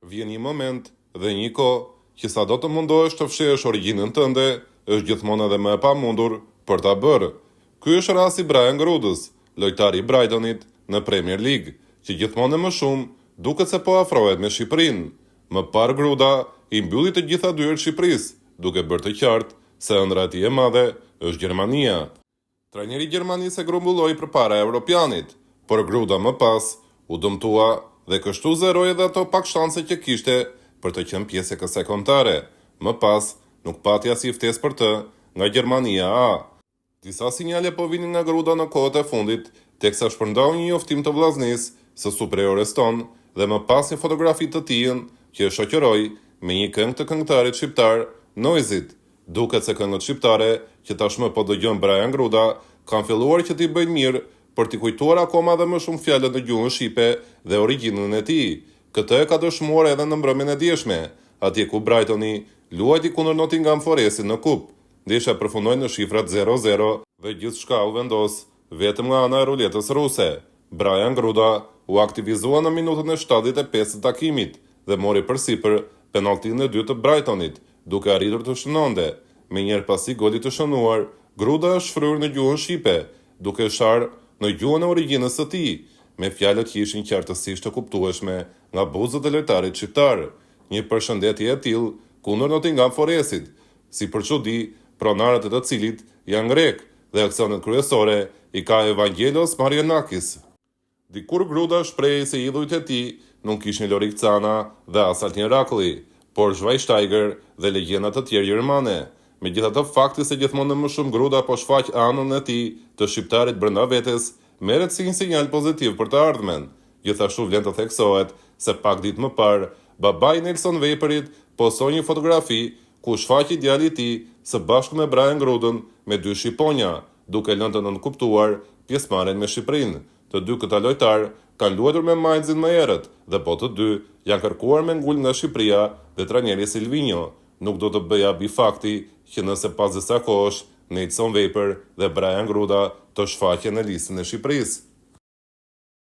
Vjen një moment dhe një kohë që sa do të mundohesh të fshesh origjinën tënde, është gjithmonë edhe më e pamundur për ta bërë. Ky është rasti Brian Grudës, lojtari i Brightonit në Premier League, që gjithmonë më shumë duket se po afrohet me Shqipërinë. Më parë Gruda i mbylli të gjitha dyert Shqipërisë, duke bërë të qartë se ëndra e tij e madhe është Gjermania. Trajneri i Gjermanisë e grumbulloi përpara Europianit, por Gruda më pas u dëmtua dhe kështu zeroi edhe ato pak shanse që kishte për të qenë pjesë e kësaj kontare. Më pas nuk pati as ftesë për të nga Gjermania A. Disa sinjale po vinin nga Gruda në kohët e fundit, teksa shpërndau një njoftim të vllaznisë së superiores tonë dhe më pas një fotografi të tij që e shoqëroi me një këngë të këngëtarit shqiptar Noizit. Duket se këngët shqiptare që tashmë po dëgjon Brian Gruda kanë filluar që t'i bëjnë mirë për t'i kujtuar akoma dhe më shumë fjalët në gjuhën shqipe dhe origjinën e tij. Këtë e ka dëshmuar edhe në mbrëmjen e dieshme, atje ku Brightoni luajti kundër Nottingham Forestit në kupë. Ndeshja përfundoi në shifrat 0-0 dhe gjithçka u vendos vetëm nga ana e ruletës ruse. Brian Gruda u aktivizua në minutën e 75 të takimit dhe mori përsipër penalltinë e dytë të Brightonit, duke arritur të shënonte. Menjëherë pasi golit të shënuar, Gruda është shfryrë në gjuhën shqipe, duke sharë në gjuhën e origjinës së tij, me fjalët që ishin qartësisht të kuptueshme nga buzët e lojtarit shqiptar. Një përshëndetje e tillë kundër Nottingham Forestit, si për çudi, pronarët e të cilit janë grek dhe aksionet kryesore i ka Evangelos Marianakis. Dikur Gruda shprehej se idhujt e tij nuk kishin Lorik Cana dhe as Altin Rakulli, por Schweinsteiger dhe legjenda të tjerë gjermane. Megjithatë, fakti se gjithmonë më shumë Gruda po shfaq anën e tij të shqiptarit brenda vetes, merret si një sinjal pozitiv për të ardhmen. Gjithashtu vlen të theksohet se pak ditë më parë, babai Nelson Veperit postoi një fotografi ku shfaqi djalit i tij së bashku me Brian Grudën me dy shqiponja, duke lënë të nënkuptuar pjesëmarrjen me Shqipërinë. Të dy këta lojtar kanë luajtur me Mainzin më herët dhe po të dy janë kërkuar me ngul nga Shqipëria dhe trajneri Silvinho. Nuk do të bëja bi fakti që nëse pas disa kohësh Nelson Veper dhe Brian Gruda të shfaqen në listën e Shqipërisë.